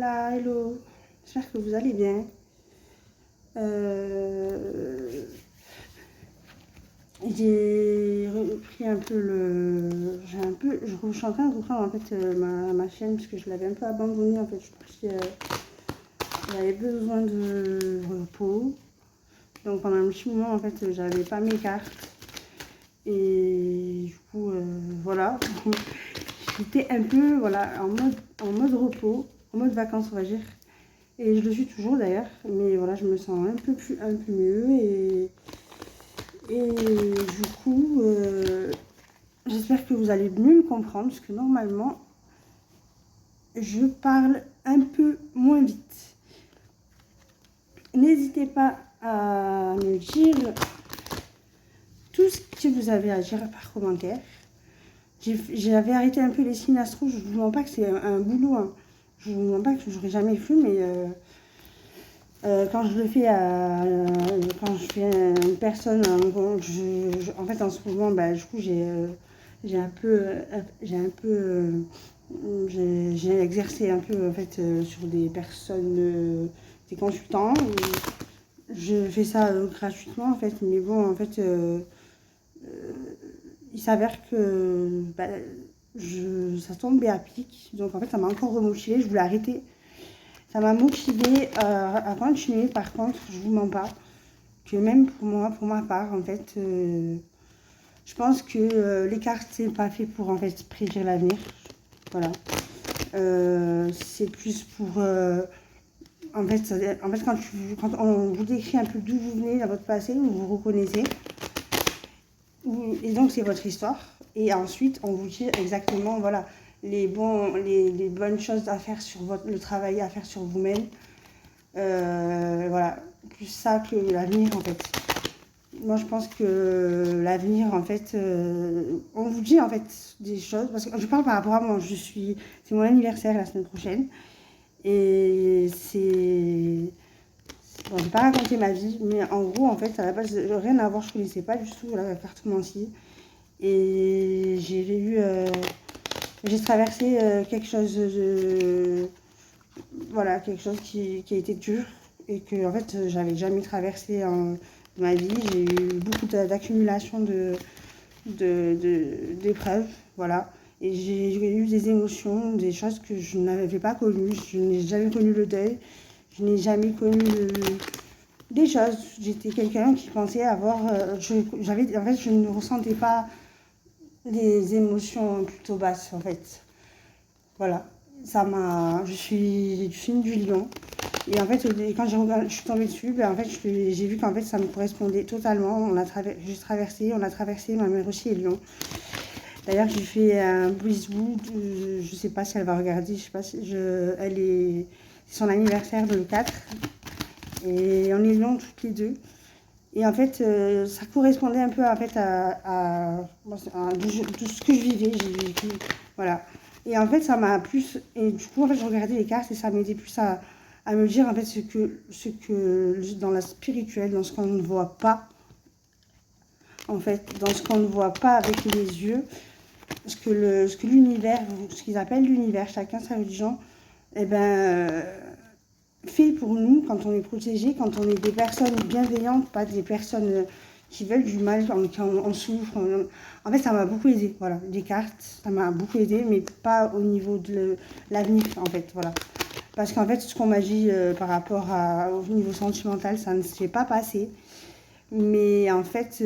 Hola, hello, j'espère que vous allez bien. J'ai repris un peu je suis en train de reprendre en fait ma chaîne parce que je l'avais un peu abandonnée en fait. Je pense que j'avais besoin de repos. Donc pendant un petit moment en fait j'avais pas mes cartes et du coup voilà. J'étais un peu voilà en mode repos, en mode vacances on va dire. Et je le suis toujours d'ailleurs, mais voilà, je me sens un peu mieux et du coup, j'espère que vous allez mieux me comprendre parce que normalement, je parle un peu moins vite. N'hésitez pas à me dire tout ce que vous avez à dire par commentaire. J'avais arrêté un peu les signes astro, je ne vous mens pas que c'est un boulot, hein. Je ne vous mens pas que j'aurais jamais cru, mais quand je le fais quand je fais une personne, en fait en ce moment, bah, du coup j'ai exercé un peu en fait sur des personnes, des consultants. Je fais ça gratuitement en fait, mais bon en fait il s'avère que bah, ça tombait à pic, donc en fait ça m'a encore remotivée, je voulais arrêter. Ça m'a motivée à continuer. Par contre, je vous mens pas, que même pour moi, pour ma part, en fait, je pense que les cartes, c'est pas fait pour en fait prédire l'avenir. Voilà. C'est plus pour. En fait, quand on vous décrit un peu d'où vous venez dans votre passé, vous vous reconnaissez. Et donc, c'est votre histoire. Et ensuite, on vous dit exactement, voilà, les bonnes choses à faire sur le travail à faire sur vous-même. Voilà, plus ça que l'avenir en fait. Moi je pense que l'avenir en fait, on vous dit en fait des choses, parce que je parle par rapport à moi, c'est mon anniversaire la semaine prochaine, et bon, je vais pas raconter ma vie, mais en gros en fait à la base, rien à voir, je connaissais pas du tout la cartomancie, et j'ai traversé quelque chose de, voilà, quelque chose qui a été dur et que en fait j'avais jamais traversé en ma vie. J'ai eu beaucoup d'accumulation d'épreuves, voilà. Et j'ai eu des émotions, des choses que je n'avais pas connues. Je n'ai jamais connu le deuil, je n'ai jamais connu des choses. J'étais quelqu'un qui pensait avoir, en fait, je ne ressentais pas des émotions plutôt basses, en fait. Voilà, je suis du film du lion. Et en fait, quand je suis tombée dessus, ben en fait, j'ai vu qu'en fait, ça me correspondait totalement. On a traversé, ma mère aussi est lion. D'ailleurs, j'ai fait un bisou, je sais pas si elle va regarder, je sais pas si c'est son anniversaire le 4. Et on est lion toutes les deux. Et en fait, ça correspondait un peu en fait, à tout ce que je vivais, j'ai vécu, voilà. Et en fait, ça m'a plus. Et du coup, en fait, je regardais les cartes et ça m'aidait plus à me dire en fait ce que dans la spirituelle, dans ce qu'on ne voit pas, en fait, dans ce qu'on ne voit pas avec les yeux, ce que l'univers, ce qu'ils appellent l'univers, chacun sa religion, eh ben, fait pour nous quand on est protégé, quand on est des personnes bienveillantes, pas des personnes qui veulent du mal, qui en souffrent. En fait, ça m'a beaucoup aidé. Voilà, les cartes, ça m'a beaucoup aidé, mais pas au niveau de l'avenir, en fait. Voilà. Parce qu'en fait, ce qu'on m'a dit par rapport au niveau sentimental, ça ne s'est pas passé. Mais en fait,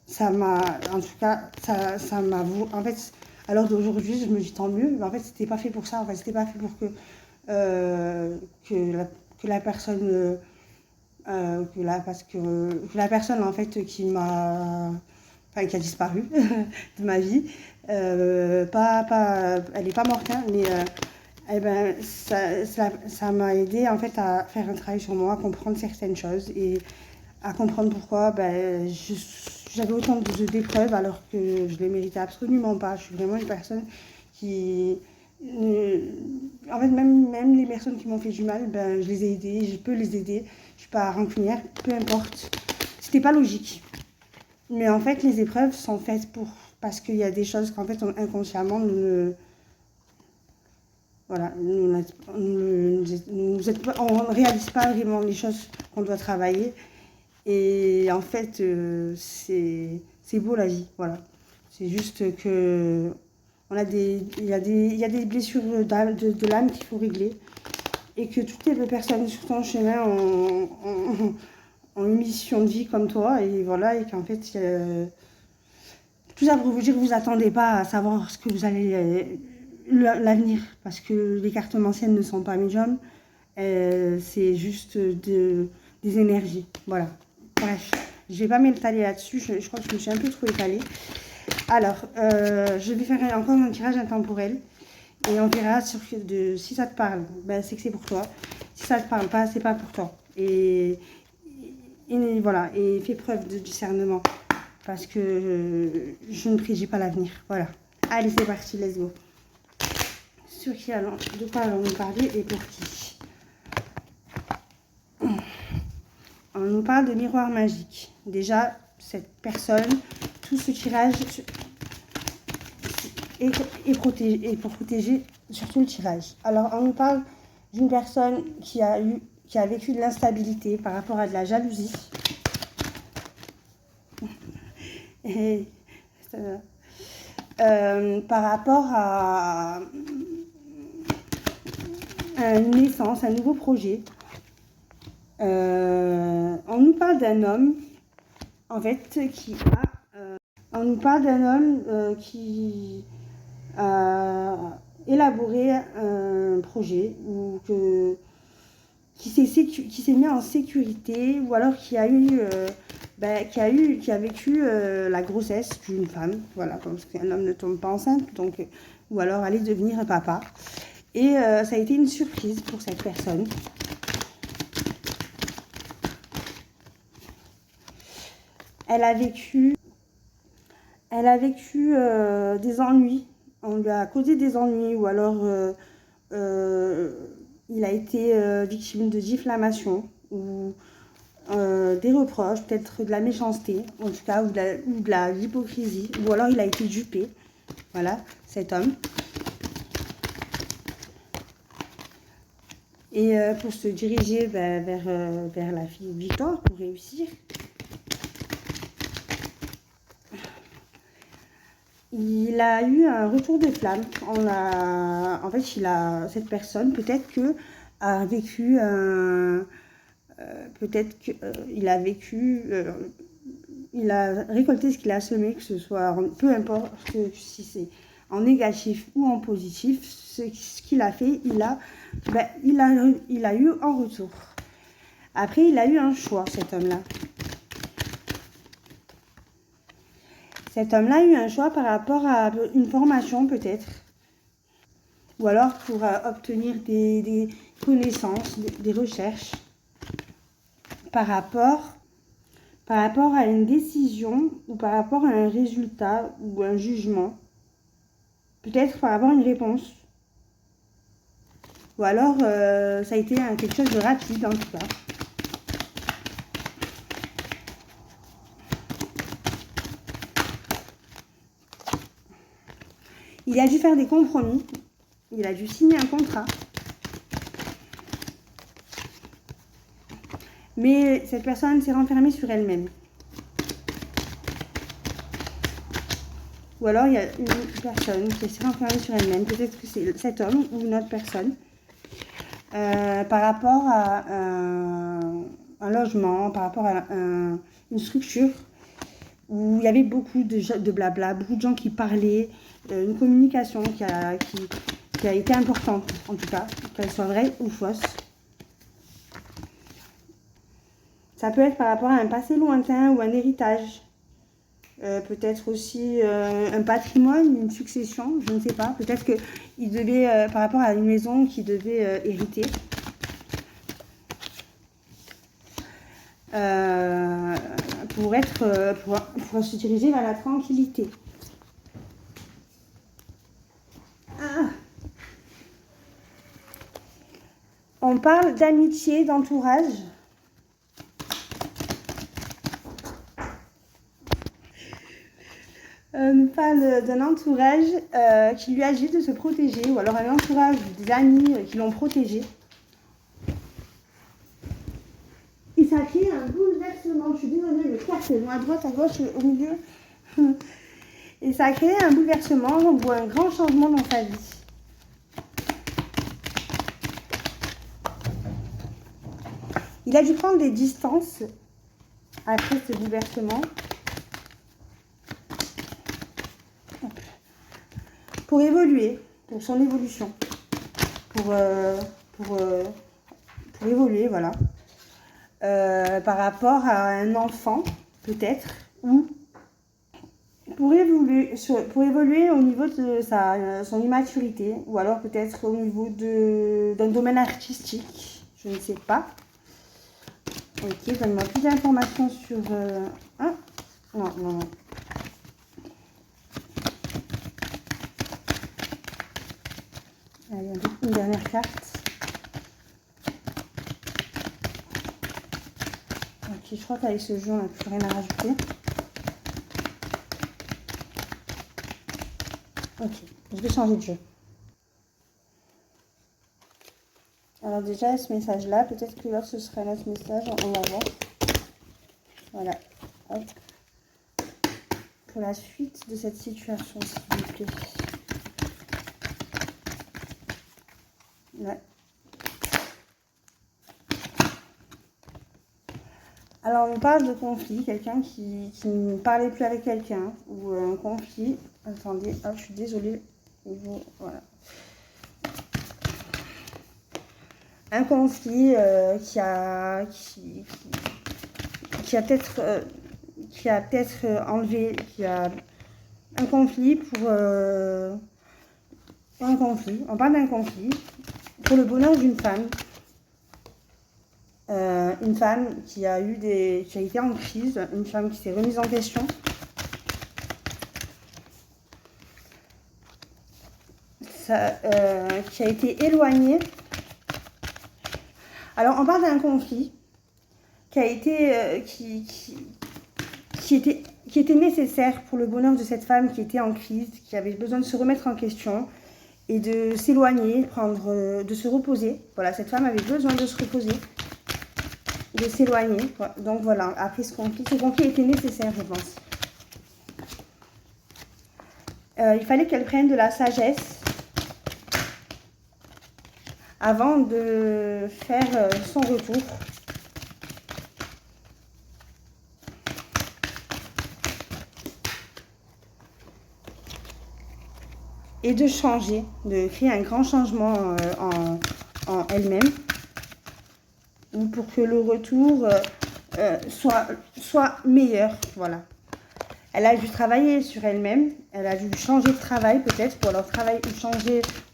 ça m'a, en tout cas, ça m'a, en fait, à l'heure d'aujourd'hui, je me dis tant mieux. Mais en fait, c'était pas fait pour ça. En fait, c'était pas fait pour que la personne que la personne en fait qui a disparu de ma vie, elle n'est pas morte, hein, mais eh ben, ça m'a aidé en fait à faire un travail sur moi, à comprendre certaines choses et à comprendre pourquoi j'avais autant d'épreuves alors que je les méritais absolument pas. Je suis vraiment une personne qui en fait, même les personnes qui m'ont fait du mal, ben, je les ai aidées, je peux les aider. Je suis pas rancunière, peu importe. C'était pas logique. Mais en fait, les épreuves sont faites parce qu'il y a des choses qu'en fait, inconsciemment, Voilà, on ne réalise pas vraiment les choses qu'on doit travailler. Et en fait, c'est beau la vie, voilà. C'est juste que il y a des blessures de l'âme qu'il faut régler. Et que toutes les personnes sur ton chemin ont une mission de vie comme toi. Et voilà, et qu'en fait, tout ça pour vous dire que vous attendez pas à savoir ce que vous allez... l'avenir, parce que les cartes anciennes ne sont pas médiums, c'est juste des énergies, voilà. Bref, je vais pas m'étaler là-dessus, je crois que je me suis un peu trop étalée. Alors, je vais faire encore un tirage intemporel, et on verra si ça te parle, ben, c'est que c'est pour toi. Si ça te parle pas, c'est pas pour toi. Et voilà, et fais preuve de discernement, parce que je ne prédis pas l'avenir, voilà. Allez, c'est parti, let's go. Sur qui de quoi allons-nous parler et pour qui? On nous parle de miroir magique. Déjà, cette personne, tout ce tirage est pour protéger surtout le tirage. Alors, on nous parle d'une personne qui a vécu de l'instabilité par rapport à de la jalousie. Et, par rapport à une naissance, un nouveau projet. On nous parle d'un homme, en fait, qui a élaboré un projet ou qui s'est mis en sécurité, ou alors qui a vécu la grossesse d'une femme, voilà, parce qu'un homme ne tombe pas enceinte, donc, ou alors allait devenir papa. Et ça a été une surprise pour cette personne. Elle a vécu des ennuis. On lui a causé des ennuis, ou alors il a été victime de diffamation, ou des reproches, peut-être de la méchanceté, en tout cas, ou de l'hypocrisie, ou alors il a été dupé. Voilà, cet homme. Et pour se diriger vers la fille Victor, pour réussir, il a eu un retour de flamme. En fait, cette personne, peut-être que a vécu il a récolté ce qu'il a semé, que ce soit, peu importe si c'est en négatif ou en positif, ce qu'il a fait, il a eu en retour. Après, il a eu un choix, cet homme-là. Cet homme-là a eu un choix par rapport à une formation, peut-être. Ou alors pour obtenir des connaissances, des recherches. Par rapport à une décision, ou par rapport à un résultat, ou un jugement. Peut-être par rapport à une réponse. Ou alors, ça a été quelque chose de rapide, en tout cas. Il a dû faire des compromis. Il a dû signer un contrat. Mais cette personne s'est renfermée sur elle-même. Ou alors, il y a une personne qui s'est renfermée sur elle-même. Peut-être que c'est cet homme ou une autre personne. Par rapport à un logement, par rapport à une structure où il y avait beaucoup de blabla, beaucoup de gens qui parlaient, une communication qui a été importante, en tout cas, qu'elle soit vraie ou fausse. Ça peut être par rapport à un passé lointain ou un héritage. Peut-être aussi un patrimoine, une succession, je ne sais pas. Peut-être qu'il devait, par rapport à une maison qu'il devait hériter. Pour se diriger vers la tranquillité. On parle d'amitié, d'entourage. nous parle d'un entourage qui lui a dit de se protéger, ou alors un entourage des amis qui l'ont protégé. Et ça a créé un bouleversement. Je suis désolée, le carte est à droite, à gauche, au milieu. Et ça a créé un bouleversement ou un grand changement dans sa vie. Il a dû prendre des distances après ce bouleversement pour évoluer, pour son évolution, pour évoluer, voilà. Par rapport à un enfant, peut-être, ou pour évoluer au niveau de son immaturité, ou alors peut-être au niveau d'un domaine artistique, je ne sais pas. Ok, donne-moi plus d'informations sur... Ah, non. Allez, une dernière carte. Ok, je crois qu'avec ce jeu, on n'a plus rien à rajouter. Ok, je vais changer de jeu. Alors déjà, ce message-là, peut-être que là, ce sera un autre message, on va voir. Voilà, hop. Pour la suite de cette situation, s'il vous plaît. Ouais. Alors, on parle de conflit, quelqu'un qui ne parlait plus avec quelqu'un, ou un conflit. Attendez, hop, je suis désolée. Voilà. Un conflit qui a peut-être enlevé, qui a un conflit pour un conflit. On parle d'un conflit pour le bonheur d'une femme. Une femme qui a été en crise, une femme qui s'est remise en question. Qui a été éloignée. Alors, on parle d'un conflit qui a été, qui était nécessaire pour le bonheur de cette femme qui était en crise, qui avait besoin de se remettre en question et de s'éloigner, de se reposer. Voilà, cette femme avait besoin de se reposer, de s'éloigner. Donc voilà, après ce conflit était nécessaire, je pense. Il fallait qu'elle prenne de la sagesse avant de faire son retour. Et de changer, de créer un grand changement en elle-même. Pour que le retour soit meilleur, voilà. Elle a dû travailler sur elle-même, elle a dû changer de travail peut-être, ou alors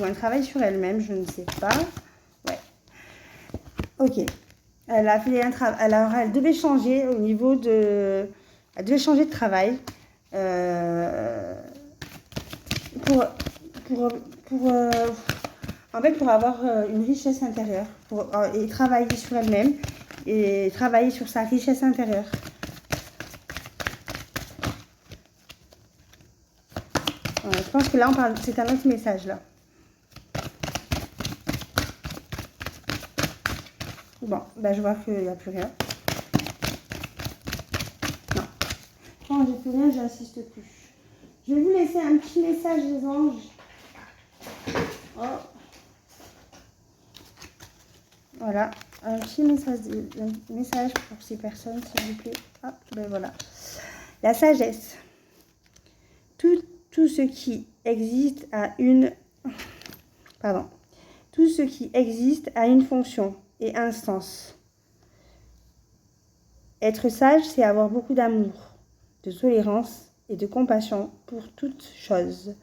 un travail sur elle-même, je ne sais pas. Ouais. Ok. Elle a fait un travail, alors elle devait changer au niveau de... Elle devait changer de travail en fait, pour avoir une richesse intérieure, et travailler sur elle-même, et travailler sur sa richesse intérieure. Je pense que là, c'est un autre message, là. Bon, bah, je vois qu'il n'y a plus rien. Non. Quand j'ai plus rien, j'insiste plus. Je vais vous laisser un petit message des anges. Oh. Voilà, un petit message pour ces personnes, s'il vous plaît. Hop, ben voilà. La sagesse. Tout ce qui existe a une... Pardon. Tout ce qui existe a une fonction et un sens. Être sage, c'est avoir beaucoup d'amour, de tolérance et de compassion pour toutes choses.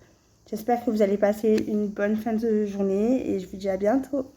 J'espère que vous allez passer une bonne fin de journée et je vous dis à bientôt.